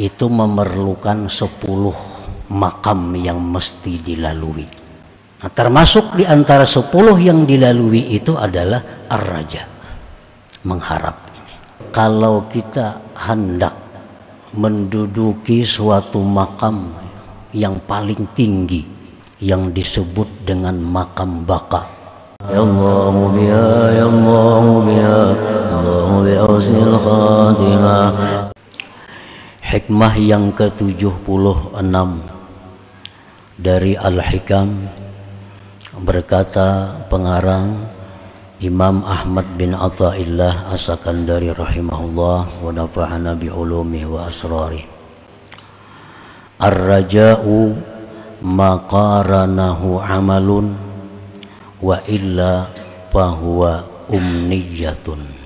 itu memerlukan 10 makam yang mesti dilalui. Nah, termasuk di antara 10 yang dilalui itu adalah ar-raja, mengharap. Kalau kita hendak menduduki suatu makam yang paling tinggi yang disebut dengan makam baka, ya Allahu biha ya Allahu biha Allahu bi husnil khatimah. Hikmah yang ke-76 dari Al-Hikam, berkata pengarang Imam Ahmad bin Athaillah As-Sakandari rahimahullah wa nafa'ana bi ulumihi wa asrarih. Ar-raja'u maqaranahu amalun wa illa fahuwa umniyatun.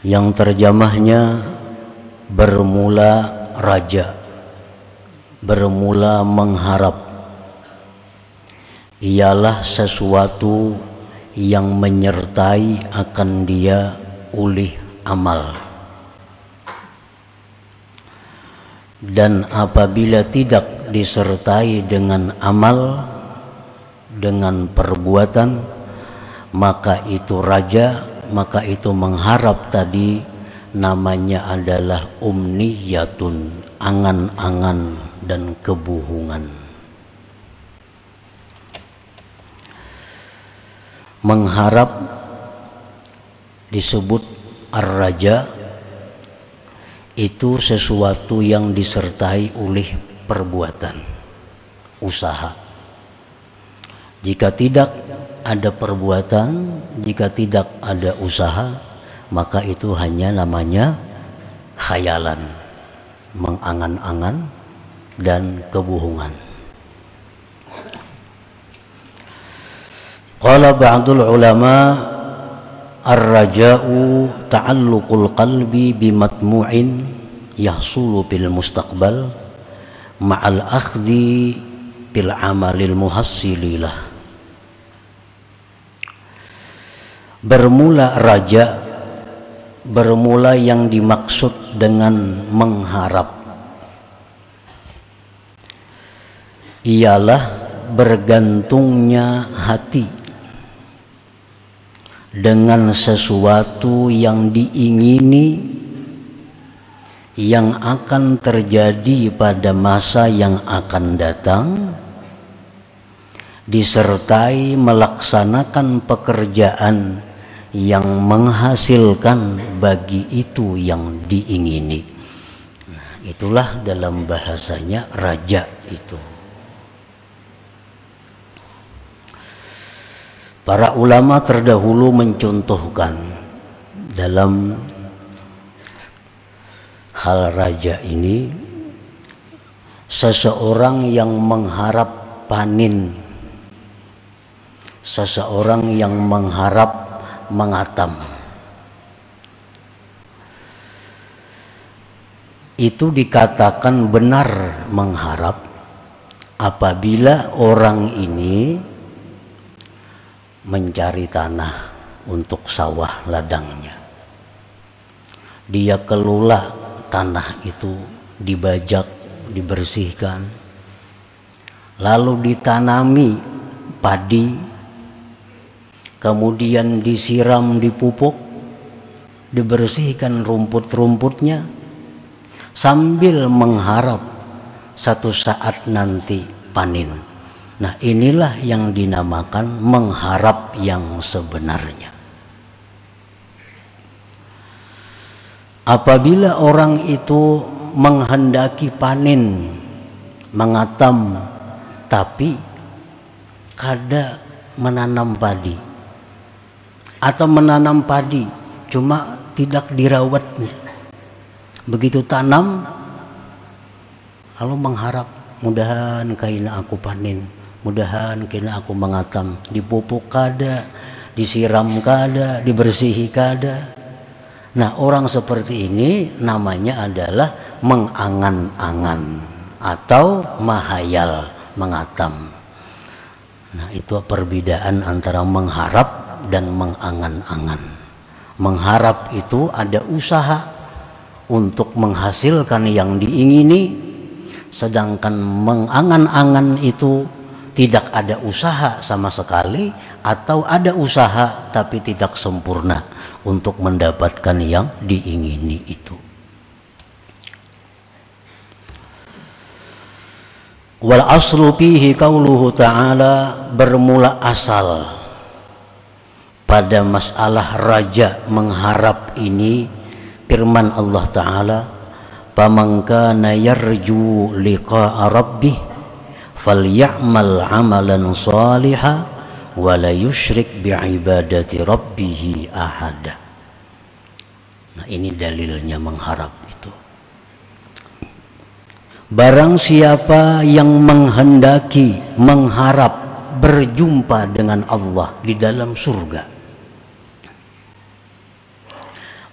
Yang terjemahnya bermula raja, bermula mengharap, ialah sesuatu yang menyertai akan dia ulih amal. Dan apabila tidak disertai dengan amal, dengan perbuatan, maka itu raja, maka itu mengharap tadi namanya adalah umniyatun, angan-angan dan kebohongan. Mengharap disebut ar-raja, itu sesuatu yang disertai oleh perbuatan, usaha. Jika tidak ada perbuatan, jika tidak ada usaha, maka itu hanya namanya khayalan, mengangan-angan dan kebohongan. Qala ba'dul ulama ar-raja'u ta'alluqul qalbi bimatmu'in yahsulu bil mustaqbal ma'al akhdhi bil amalil muhassililah. Bermula raja, bermula yang dimaksud dengan mengharap ialah bergantungnya hati dengan sesuatu yang diingini, yang akan terjadi pada masa yang akan datang, disertai melaksanakan pekerjaan yang menghasilkan bagi itu yang diingini. Nah, itulah dalam bahasanya raja itu. Para ulama terdahulu mencontohkan dalam hal raja ini seseorang yang mengharap panen, seseorang yang mengharap mengatam. Itu dikatakan benar mengharap apabila orang ini mencari tanah untuk sawah ladangnya. Dia kelola tanah itu, dibajak, dibersihkan, lalu ditanami padi, kemudian disiram, dipupuk, dibersihkan rumput-rumputnya, sambil mengharap satu saat nanti panen. Nah, inilah yang dinamakan mengharap yang sebenarnya. Apabila orang itu menghendaki panen, mengatam, tapi kada menanam padi, atau menanam padi cuma tidak dirawatnya, begitu tanam lalu mengharap mudahan kaina aku panen, mudahan kaina aku mengatam, dipupuk kada, disiram kada, dibersihi kada. Nah, orang seperti ini namanya adalah mengangan-angan atau mahayal, mengatam. Nah, itu perbedaan antara mengharap dan mengangan-angan. Mengharap itu ada usaha, untuk menghasilkan yang diingini, sedangkan mengangan-angan itu tidak ada usaha sama sekali, atau ada usaha tapi tidak sempurna untuk mendapatkan yang diingini itu. Wal aslu fihi qauluhu ta'ala, bermula asal pada masalah raja mengharap ini firman Allah Ta'ala, faman kana yarju liqa'a rabbih falya'mal 'amalan shalihan wa la yusyrik bi'ibadati rabbih ahada. Nah, ini dalilnya mengharap itu. Barang siapa yang menghendaki, mengharap berjumpa dengan Allah di dalam surga,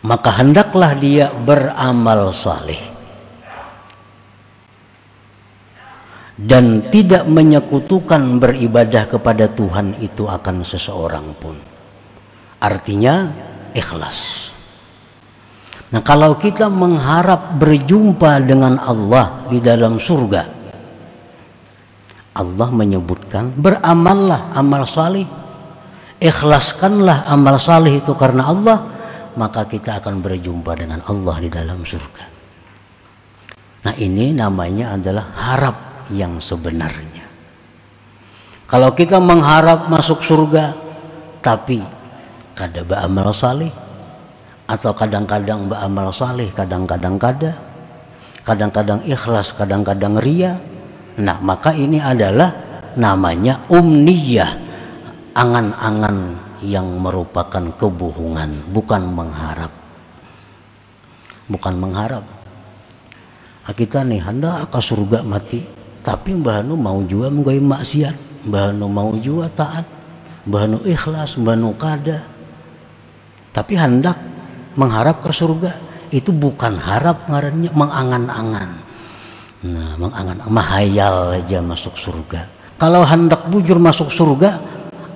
maka hendaklah dia beramal saleh dan tidak menyekutukan beribadah kepada Tuhan itu akan seseorang pun. Artinya ikhlas. Nah, kalau kita mengharap berjumpa dengan Allah di dalam surga, Allah menyebutkan beramallah amal saleh, ikhlaskanlah amal saleh itu karena Allah, maka kita akan berjumpa dengan Allah di dalam surga. Nah, ini namanya adalah harap yang sebenarnya. Kalau kita mengharap masuk surga tapi kada beramal saleh, atau kadang-kadang beramal saleh, kadang-kadang kadang-kadang ikhlas, kadang-kadang ria, nah maka ini adalah namanya umniyah, angan-angan yang merupakan kebohongan, bukan mengharap. Kita nih hendak ke surga mati, tapi mbah nu mau juga menggawe maksiat, mbah nu mau juga taat, mbah nu ikhlas, mbah nu kada, tapi hendak mengharap ke surga. Itu bukan harap, ngarannya mengangan-angan. Nah, menghayal aja masuk surga. Kalau hendak bujur masuk surga,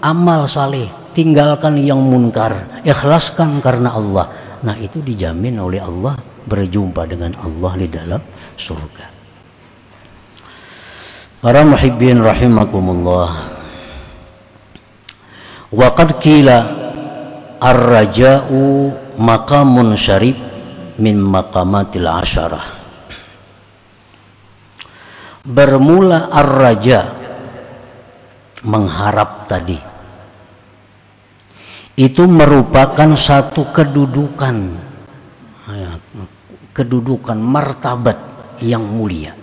amal saleh, tinggalkan yang munkar, ikhlaskan karena Allah. Nah, itu dijamin oleh Allah berjumpa dengan Allah di dalam surga. Para muhibbin rahimakumullah, wa qad qila ar-raja'u maqamun syarif min maqamatil asyarah. Bermula ar-raja, mengharap tadi, itu merupakan satu kedudukan martabat yang mulia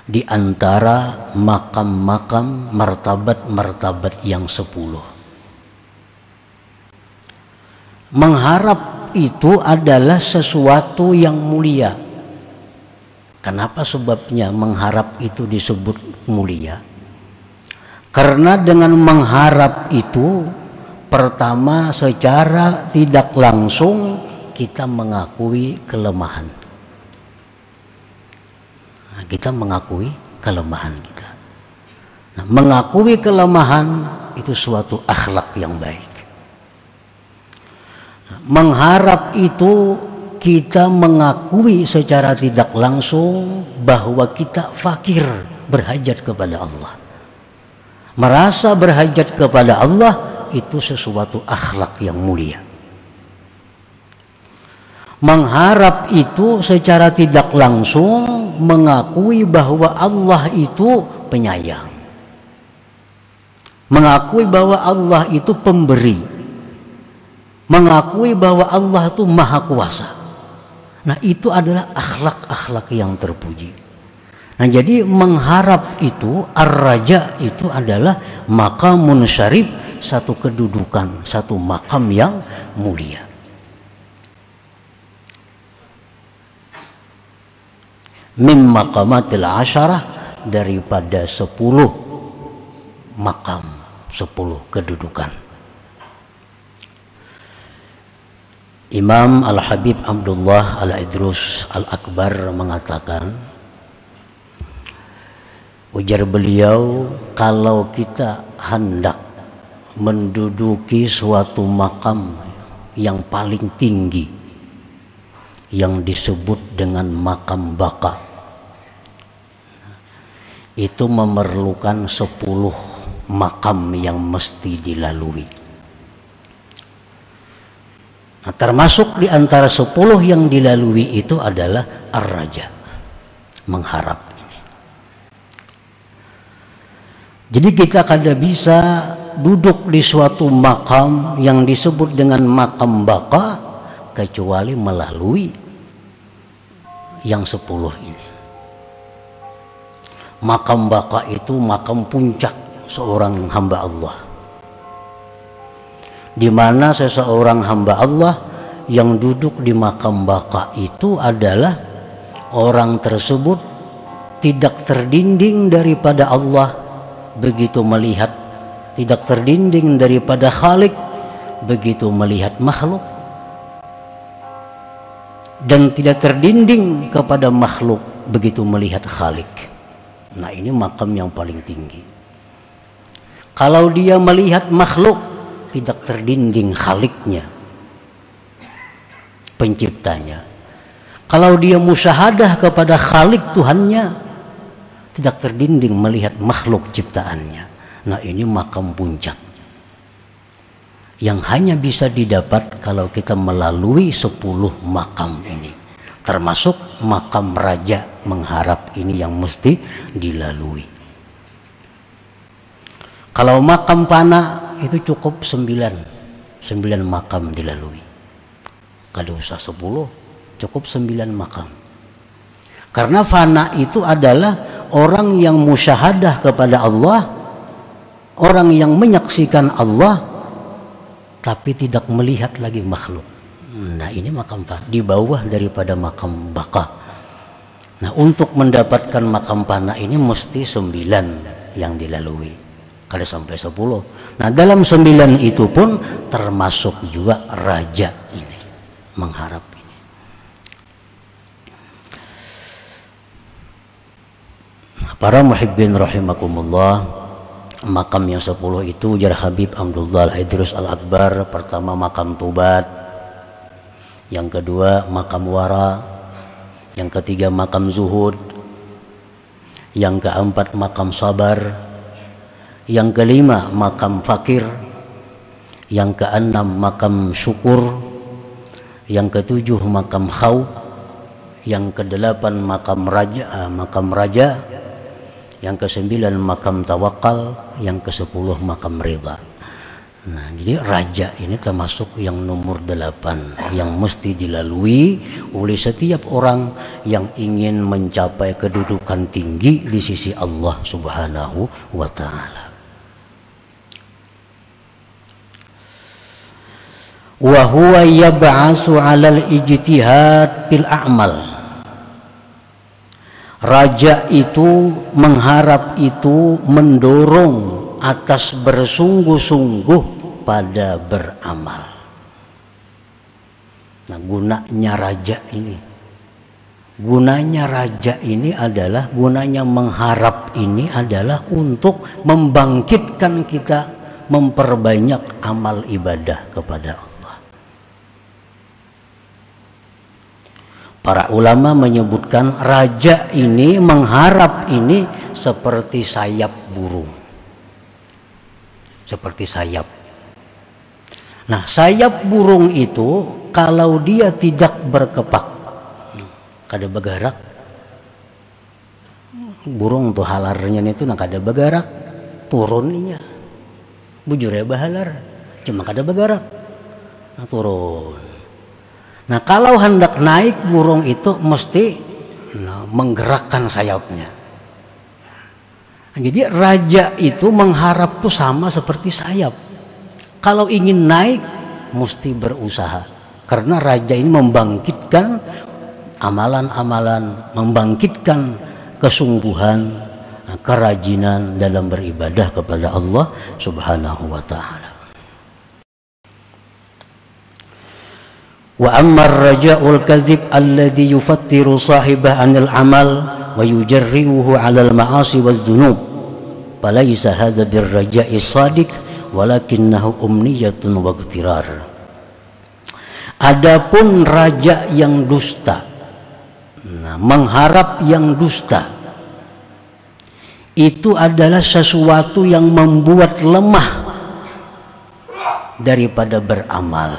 di antara makam-makam, martabat-martabat yang 10. Mengharap itu adalah sesuatu yang mulia. Kenapa sebabnya mengharap itu disebut mulia? Karena dengan mengharap itu, pertama secara tidak langsung kita mengakui kelemahan. Nah, kita mengakui kelemahan kita. Nah, mengakui kelemahan itu suatu akhlak yang baik. Mengharap itu kita mengakui secara tidak langsung bahwa kita fakir, berhajat kepada Allah. Merasa berhajat kepada Allah itu sesuatu akhlak yang mulia. Mengharap itu secara tidak langsung mengakui bahwa Allah itu penyayang, mengakui bahwa Allah itu pemberi, mengakui bahwa Allah itu maha kuasa. Nah, itu adalah akhlak-akhlak yang terpuji. Nah, jadi mengharap itu, ar-raja itu adalah maqamun syarif, satu kedudukan, satu makam yang mulia. Min maqamatil asyarah, daripada 10 makam, 10 kedudukan. Imam Al-Habib Abdullah Al-Idrus Al-Akbar mengatakan, ujar beliau, kalau kita hendak menduduki suatu makam yang paling tinggi, yang disebut dengan makam baka. Itu memerlukan 10 makam yang mesti dilalui. Nah, termasuk di antara 10 yang dilalui itu adalah ar-raja, mengharap ini. Jadi kita kada bisa duduk di suatu makam yang disebut dengan makam baka kecuali melalui yang 10 ini. Makam baka itu makam puncak seorang hamba Allah, di mana seseorang hamba Allah yang duduk di makam baka itu adalah orang tersebut tidak terdinding daripada Allah begitu melihat, tidak terdinding daripada Khalik begitu melihat makhluk, dan tidak terdinding kepada makhluk begitu melihat Khalik. Nah, ini makam yang paling tinggi. Kalau dia melihat makhluk, tidak terdinding Khaliknya, penciptanya. Kalau dia musyahadah kepada Khalik Tuhannya, tidak terdinding melihat makhluk ciptaannya. Nah, ini makam puncak yang hanya bisa didapat kalau kita melalui 10 makam ini, termasuk makam raja mengharap ini yang mesti dilalui. Kalau makam pana itu cukup 9 makam dilalui. Kada usah 10, cukup 9 makam. Karena fana itu adalah orang yang musyahadah kepada Allah, orang yang menyaksikan Allah tapi tidak melihat lagi makhluk. Nah, ini makam pana, di bawah daripada makam baka. Nah, untuk mendapatkan makam pana ini mesti 9 yang dilalui, kalau sampai 10. Nah, dalam 9 itu pun termasuk juga raja ini, mengharap ini. Para muhibbin rahimakumullah, makam yang 10 itu jar Habib Abdullah Al-Idrus Al-Akbar. Pertama makam Tubat, yang kedua makam Wara, yang ketiga makam Zuhud, yang keempat makam Sabar, yang kelima makam Fakir, yang keenam makam Syukur, yang ketujuh makam Khawf, yang kedelapan makam Raja, yang kesembilan makam Tawakal, yang ke-10 makam Ridha. Nah, jadi raja ini termasuk yang nomor 8 yang mesti dilalui oleh setiap orang yang ingin mencapai kedudukan tinggi di sisi Allah Subhanahu wa ta'ala. Wa huwa yab'asu 'alal ijtihad fil a'mal. Raja itu, mengharap itu, mendorong atas bersungguh-sungguh pada beramal. Nah, gunanya raja ini adalah, gunanya mengharap ini adalah untuk membangkitkan kita, memperbanyak amal ibadah kepada Allah. Para ulama menyebutkan raja ini, mengharap ini seperti sayap burung. Seperti sayap. Nah, sayap burung itu kalau dia tidak berkepak, kada bergerak, burung tuh halarnya itu nak kada bergerak, turunnya bujurnya bahalar, cuma kada bergerak, nah, turun. Nah, kalau hendak naik burung itu mesti menggerakkan sayapnya. Nah, jadi raja itu mengharap tuh sama seperti sayap. Kalau ingin naik mesti berusaha, karena raja ini membangkitkan amalan-amalan, membangkitkan kesungguhan, kerajinan dalam beribadah kepada Allah Subhanahu wa ta'ala. Wa amma ar-raja'ul kadzib alladhi yufattiru sahibah 'anil amal wa yujarri'uhu 'alal ma'asi waz-dzunub falaysa hadza bir-raja'i shadiq walakinnahu umniyatun wa ightirar. Adapun raja yang dusta, nah, mengharap yang dusta, itu adalah sesuatu yang membuat lemah daripada beramal,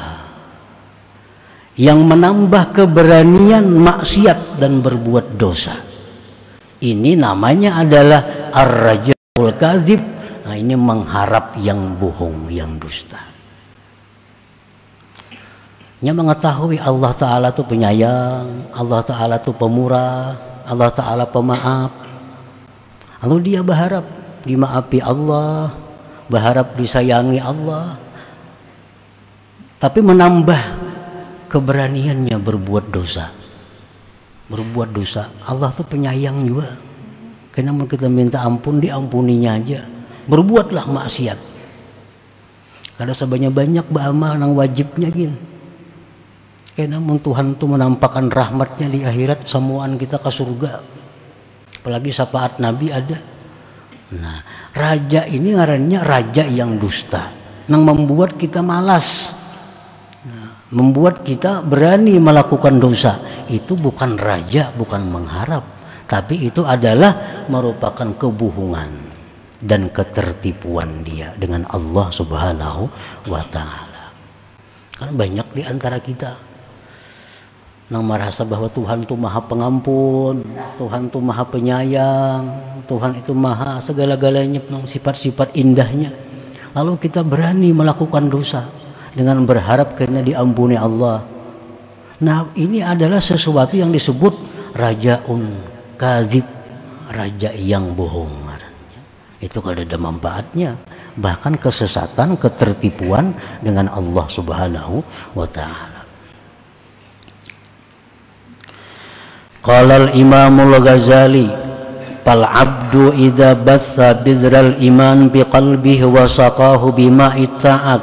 yang menambah keberanian maksiat dan berbuat dosa. Ini namanya adalah ar-raja'ul kadzib. Nah, ini mengharap yang bohong, yang dusta. Nya mengetahui Allah Ta'ala itu penyayang, Allah Ta'ala itu pemurah, Allah Ta'ala pemaaf. Lalu dia berharap dimaafi Allah, berharap disayangi Allah, tapi menambah keberaniannya berbuat dosa. Berbuat dosa. Allah tuh penyayang juga. Kenapa kita minta ampun, diampuninya aja. Berbuatlah maksiat. Kada sebanyak-banyak beramal nang wajibnya gini. Karena Tuhan tuh menampakkan rahmatnya di akhirat, semuaan kita ke surga. Apalagi syafaat Nabi ada. Nah, raja ini ngarannya raja yang dusta, yang membuat kita malas, membuat kita berani melakukan dosa. Itu bukan raja, bukan mengharap, tapi itu adalah merupakan kebohongan dan ketertipuan dia dengan Allah Subhanahu wa Ta'ala. Kan banyak di antara kita yang merasa bahwa Tuhan itu maha pengampun, Tuhan itu maha penyayang, Tuhan itu maha segala-galanya, sifat-sifat indahnya. Lalu kita berani melakukan dosa dengan berharap karena diampuni Allah. Nah, ini adalah sesuatu yang disebut rajaun kadzib, raja yang bohong. Itu kalau ada manfaatnya, bahkan kesesatan, ketertipuan dengan Allah Subhanahu wa Ta'ala. Qala al-Imam al-Ghazali, fal abdu idza batha bidral iman biqalbihi wa saqahu bima'i ta'at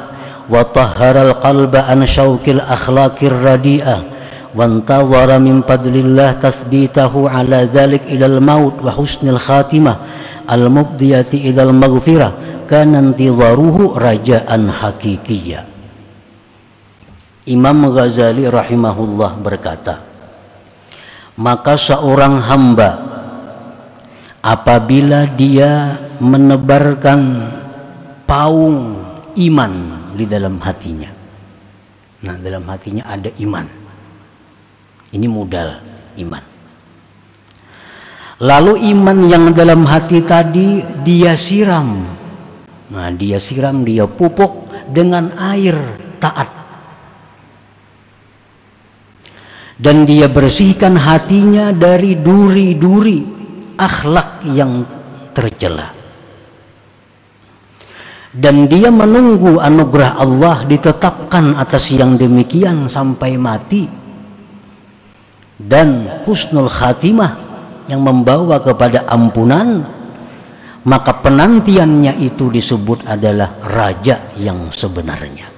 wa tahhara al-qalba an syauqil akhlaqir radi'ah wa antazara min fadlillah tasbitahu ala dzalik ila al-maut wa husnil khatimah al-mubdiyati ila al-maghfirah kana intizaruhu raja'an hakikiyya. Imam Ghazali rahimahullah berkata, maka seorang hamba apabila dia menebarkan paung iman di dalam hatinya, nah dalam hatinya ada iman, ini modal iman, lalu iman yang dalam hati tadi dia siram, nah dia siram, dia pupuk dengan air taat, dan dia bersihkan hatinya dari duri-duri akhlak yang tercela, dan dia menunggu anugerah Allah ditetapkan atas yang demikian sampai mati, dan husnul khatimah yang membawa kepada ampunan, maka penantiannya itu disebut adalah raja yang sebenarnya,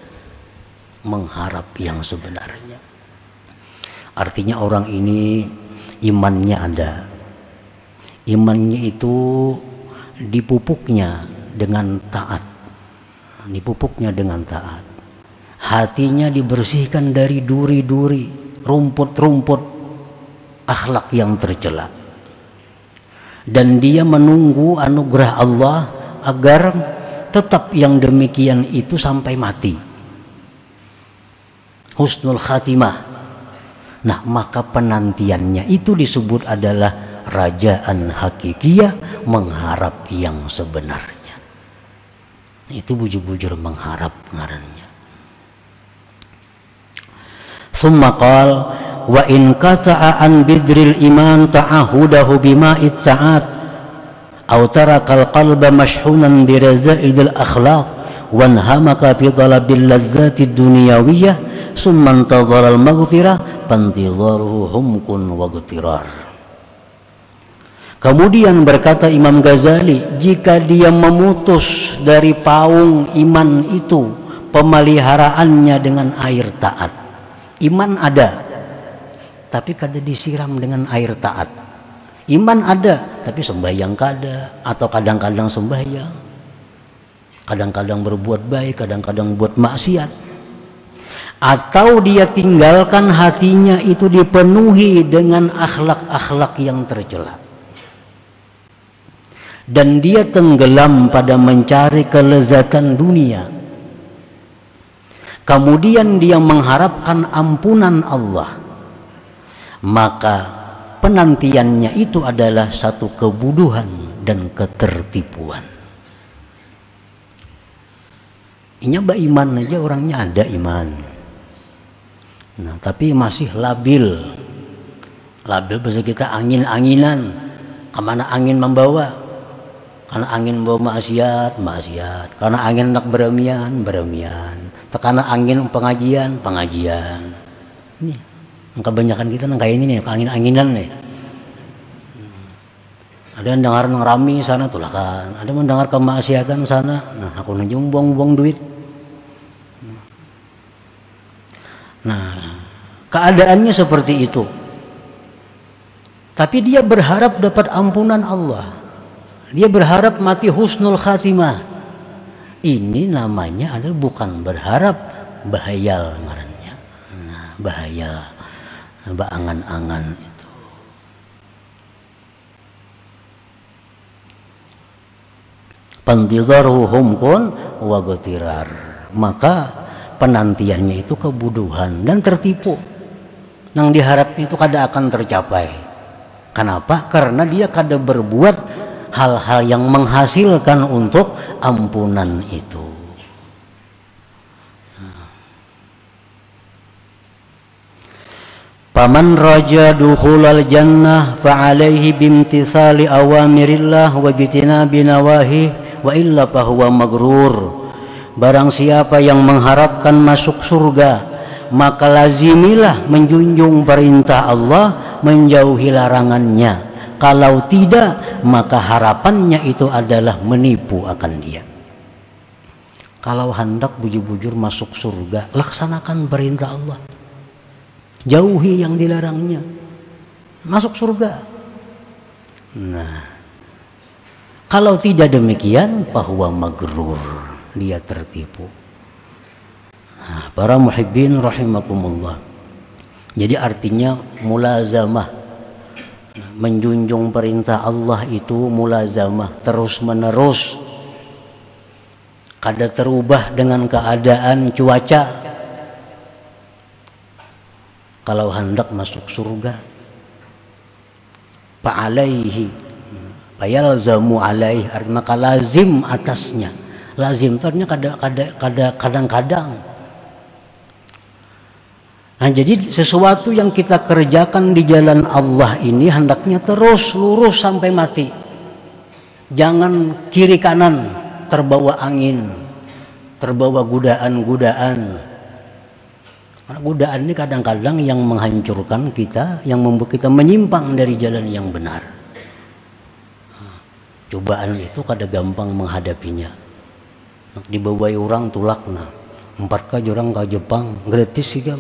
mengharap yang sebenarnya. Artinya orang ini imannya ada, imannya itu dipupuknya dengan taat, dipupuknya dengan taat, hatinya dibersihkan dari duri-duri, rumput-rumput akhlak yang tercela, dan dia menunggu anugerah Allah agar tetap yang demikian itu sampai mati, husnul khatimah. Nah, maka penantiannya itu disebut adalah rajaan hakikiyah, mengharap yang sebenarnya. Itu bujur-bujur mengharap ngarannya. Summa qal wa in qata'a an bidril iman ta'ahudahu bima'it ta'at aw tarakal qalba mashhunan biraza'idil akhlaq wanhamaka fi talabil lazzati dunyawiyah summa intazara al-maghfirah pantizaruhu humkun wa gutirar. Kemudian berkata Imam Ghazali, jika dia memutus dari paung iman itu pemeliharaannya dengan air taat, iman ada tapi kada disiram dengan air taat, iman ada tapi sembahyang kada, atau kadang-kadang sembahyang, kadang-kadang berbuat baik, kadang-kadang buat maksiat. atau dia tinggalkan hatinya itu dipenuhi dengan akhlak-akhlak yang tercela, dan dia tenggelam pada mencari kelezatan dunia, kemudian dia mengharapkan ampunan Allah, maka penantiannya itu adalah satu kebodohan dan ketertipuan. Ini beriman aja orangnya ada iman. Nah, tapi masih labil. Labil bahasa kita angin-anginan. Kemana angin membawa? Karena angin membawa maksiat, maksiat. Karena angin nak beremian, beremian. Karena angin pengajian, pengajian. Ini kebanyakan kita nang kayak ini nih, angin-anginan nih. Ada yang dengar nang rami sana tulakan. Ada yang mendengar kemaksiatan sana. Nah, aku nang buang-buang duit. Nah, keadaannya seperti itu. Tapi dia berharap dapat ampunan Allah. Dia berharap mati husnul khatimah. Ini namanya adalah bukan berharap, bahayal ngarannya. Nah, bahaya, baangan-angan itu. Pantidharuhum kun wa ghtirar. Maka penantiannya itu kebodohan dan tertipu. Nang diharapnya itu kada akan tercapai. Kenapa? Karena dia kada berbuat hal-hal yang menghasilkan untuk ampunan itu. Faman raja dukhulal jannah fa'alaihi bimtithali awamirillah wa jitinabi nawahi wa illa fahuwa magrur. Barang siapa yang mengharapkan masuk surga, maka lazimilah menjunjung perintah Allah, menjauhi larangannya. Kalau tidak, maka harapannya itu adalah menipu akan dia. Kalau hendak bujur-bujur masuk surga, laksanakan perintah Allah, jauhi yang dilarangnya, masuk surga. Nah, kalau tidak demikian, bahwa magrur, dia tertipu. Nah, para muhibbin rahimakumullah. Jadi artinya mulazamah, menjunjung perintah Allah itu mulazamah, terus menerus. Kada terubah dengan keadaan cuaca. Kalau hendak masuk surga, fa'alaihi, fayalzamu alaihi, maka lazim atasnya. Lazim itu artinya kadang-kadang. Nah, jadi sesuatu yang kita kerjakan di jalan Allah ini hendaknya terus lurus sampai mati. Jangan kiri kanan terbawa angin, terbawa godaan-godaan. Karena godaan ini kadang-kadang yang menghancurkan kita, yang membuat kita menyimpang dari jalan yang benar. Cobaan itu kada gampang menghadapinya. Dibawai orang tulak nah, 4 orang ke Jepang gratis sih kan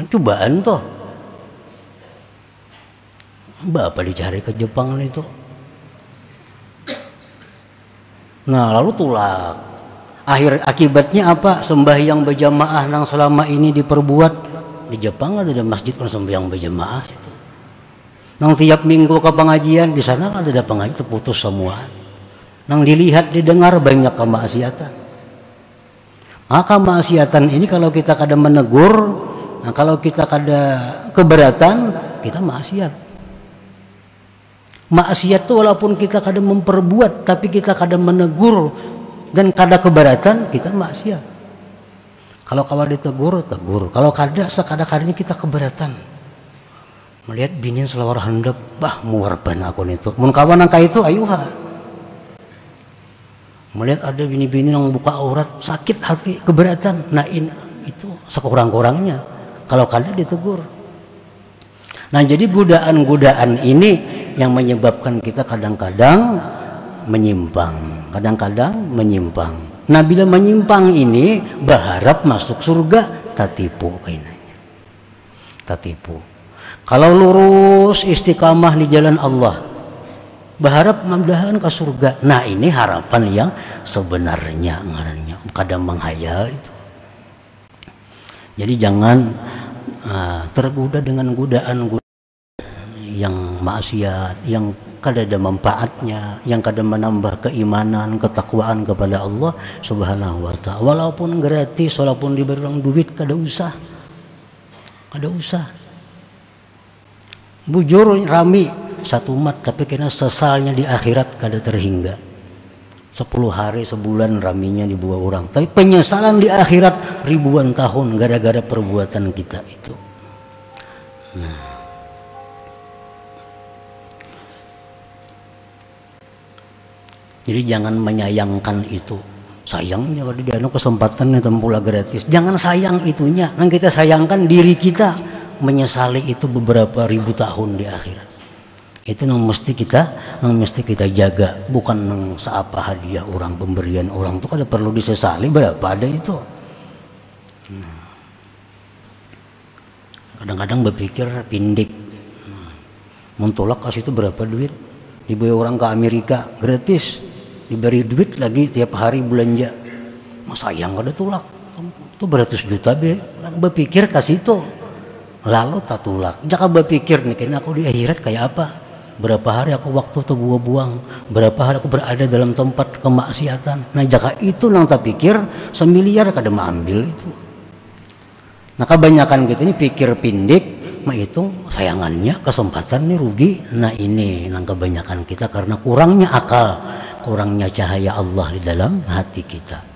cobaan toh. Bapak dicari ke Jepang itu. Nah, lalu tulak. Akibatnya apa? Sembahyang berjamaah yang selama ini diperbuat di Jepang ada masjid kan sembahyang berjamaah situ. Nang tiap minggu ke pengajian di sana kan ada pengajian terputus semua. Nang dilihat didengar banyak kemaksiatan. Maka kemaksiatan ini kalau kita kada menegur, nah kalau kita kada keberatan, kita maksiat. Maksiat itu walaupun kita kada memperbuat, tapi kita kada menegur dan kada keberatan, kita maksiat. Kalau ditegur, tegur. Kalau kada, sekada-kadanya kita keberatan. Melihat bini selawar handap, bah muarban aku itu. Mun kawan angka itu, ayuha. Melihat ada bini-bini yang buka aurat, sakit hati, keberatan. Nah itu sekurang-kurangnya. Kalau kada ditegur. Nah jadi godaan-godaan ini yang menyebabkan kita kadang-kadang menyimpang. Nah bila menyimpang ini, berharap masuk surga, tatipu kainanya. Tatipu. Kalau lurus istiqamah di jalan Allah, berharap mudah-mudahan ke surga. Nah ini harapan yang sebenarnya ngarannya, kadang menghayal itu. Jadi jangan tergoda dengan godaan yang maksiat, yang kada ada manfaatnya, yang kada menambah keimanan, ketakwaan kepada Allah Subhanahu wa ta'ala. Walaupun gratis, walaupun diberi orang duit, kada usah. Bujur rami satu umat, tapi kena sesalnya di akhirat kada terhingga. 10 hari sebulan raminya dibuat orang, tapi penyesalan di akhirat ribuan tahun gara-gara perbuatan kita itu. Nah, jadi jangan menyayangkan itu. Sayangnya kalau dia kesempatan pula gratis. Jangan sayang itunya. Yang kita sayangkan diri kita menyesali itu beberapa ribu tahun di akhirat. Itu yang mesti kita jaga, bukan yang seapa hadiah orang, pemberian orang itu kada perlu disesali berapa ada itu. Kadang-kadang berpikir pindik, mentolak kasih itu berapa duit, dibawa orang ke Amerika gratis, diberi duit lagi tiap hari belanja, masa sayang kada tulak, itu beratus juta be, orang berpikir kasih itu, lalu tak tulak, jangan berpikir nih, kayaknya aku di akhirat kayak apa. Berapa hari aku waktu tuh buang-buang, berapa hari aku berada dalam tempat kemaksiatan. Nah jika itu nang tak pikir, semiliar kada ambil itu. Nah kebanyakan kita ini pikir pindik, itu sayangannya kesempatan nih rugi. Nah ini nang kebanyakan kita karena kurangnya akal, kurangnya cahaya Allah di dalam hati kita.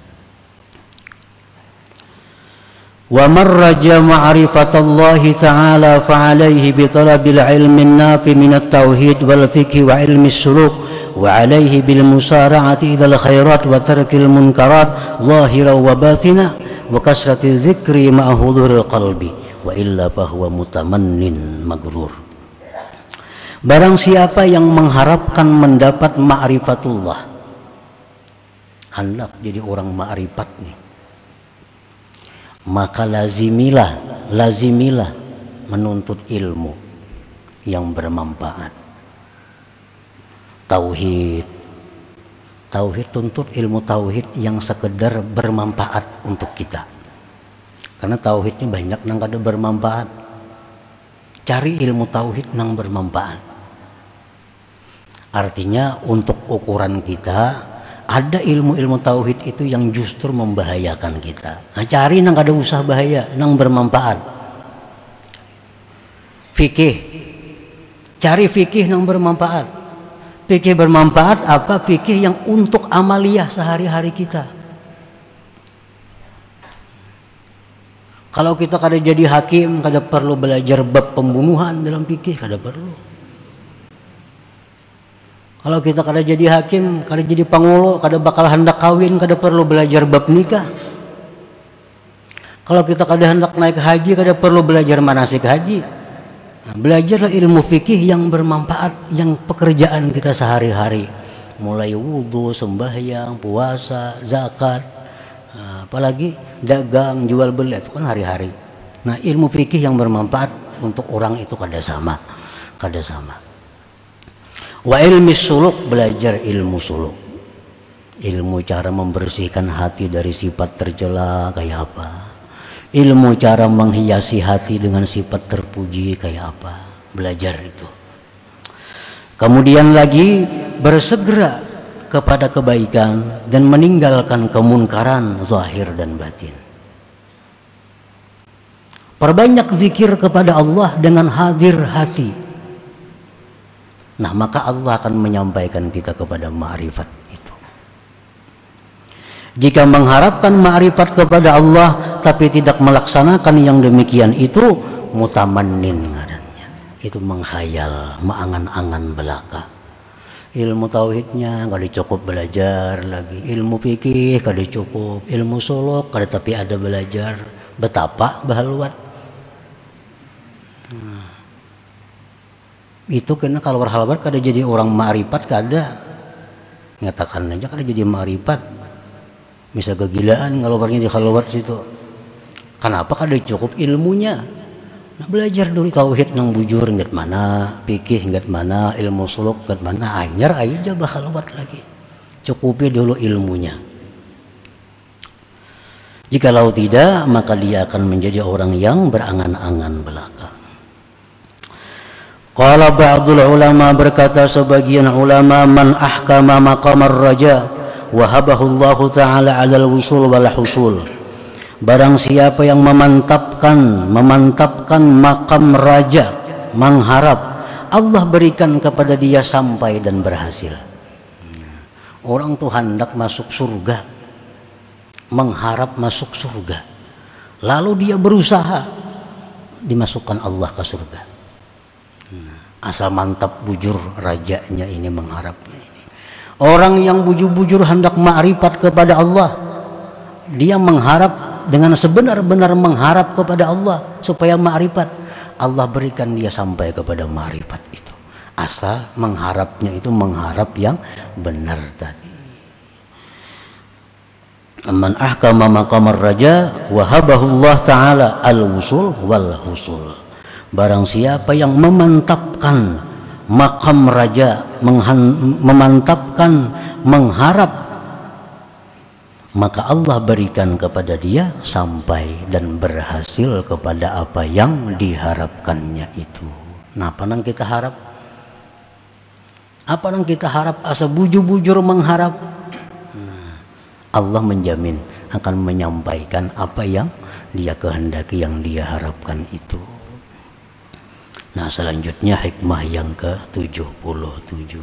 ومن رجا معرفة الله تعالى فعليه بطلب العلم النافع من التوحيد والفقه وعلم السلوك وعليه بالمسارعة إلى الخيرات وترك المنكرات ظاهرا وباطنا وكثرة الذكر مع حضور القلب وإلا فهو متمن مغرور. Barang siapa yang mengharapkan mendapat ma'rifatullah, hendak jadi orang ma'rifat nih, maka lazimilah menuntut ilmu yang bermanfaat. Tauhid, tuntut ilmu tauhid yang sekedar bermanfaat untuk kita. Karena tauhid ini banyak nang kada bermanfaat. Cari ilmu tauhid nang bermanfaat. Artinya untuk ukuran kita ada ilmu-ilmu tauhid itu yang justru membahayakan kita. Nah, cari nang kada usah bahaya, nang bermanfaat. Fikih, cari fikih nang bermanfaat. Fikih bermanfaat apa? Fikih yang untuk amaliyah sehari-hari kita. Kalau kita kada jadi hakim, kada perlu belajar bab pembunuhan dalam fikih, kada perlu. Kalau kita kada jadi hakim, kada jadi pangulo, kada bakal hendak kawin, kada perlu belajar bab nikah. Kalau kita kada hendak naik haji, kada perlu belajar manasik haji. Nah, belajarlah ilmu fikih yang bermanfaat, yang pekerjaan kita sehari-hari. Mulai wudhu, sembahyang, puasa, zakat, apalagi dagang, jual beli, itu kan hari-hari. Nah, ilmu fikih yang bermanfaat untuk orang itu kada sama. Wa ilmi suluk, belajar ilmu suluk, ilmu cara membersihkan hati dari sifat tercela kayak apa, ilmu cara menghiasi hati dengan sifat terpuji kayak apa, belajar itu. Kemudian lagi bersegera kepada kebaikan dan meninggalkan kemunkaran zahir dan batin. Perbanyak zikir kepada Allah dengan hadir hati. Nah, maka Allah akan menyampaikan kita kepada ma'rifat itu. Jika mengharapkan ma'rifat kepada Allah tapi tidak melaksanakan yang demikian itu, mutamannin ngarannya. Itu menghayal, mengangan-angan belaka. Ilmu tauhidnya kada cukup belajar lagi, ilmu fikih kada cukup, ilmu suluk kada tapi ada belajar. Betapa bahaluat. Itu karena kalau berhalawat kada jadi orang ma'rifat kada. Nyatakan aja kada jadi ma'rifat. Bisa kegilaan kalau orangnya di halawat situ. Kenapa kada cukup ilmunya? Nah, belajar dulu tauhid nang bujur ngat mana, fikih ngat mana, ilmu suluk ngat mana, anyar aja bahalawat lagi. Cukupi dulu ilmunya. Jikalau tidak, maka dia akan menjadi orang yang berangan-angan belaka. Qala ba'dul ulama, berkata sebagian ulama, man ahkama maqamar raja wahabahu Allah Ta'ala 'alal wusul wal husul. Barang siapa yang memantapkan makam raja, mengharap, Allah berikan kepada dia sampai dan berhasil. Orang tuh hendak masuk surga, mengharap masuk surga, lalu dia berusaha, dimasukkan Allah ke surga. Asal mantap bujur rajanya ini, mengharapnya ini. Orang yang bujur-bujur hendak ma'rifat kepada Allah, dia mengharap dengan sebenar-benar mengharap kepada Allah supaya ma'rifat, Allah berikan dia sampai kepada ma'rifat itu. Asal mengharapnya itu mengharap yang benar tadi. Man ahkama maqamar raja wahabahu Allah Ta'ala al-wusul wal husul. Barang siapa yang memantapkan makam raja, memantapkan mengharap, maka Allah berikan kepada dia sampai dan berhasil kepada apa yang diharapkannya itu. Nah, apa yang kita harap? Apa yang kita harap? Asa bujur-bujur mengharap, Allah menjamin akan menyampaikan apa yang dia kehendaki, yang dia harapkan itu. Nah, selanjutnya hikmah yang ke-77.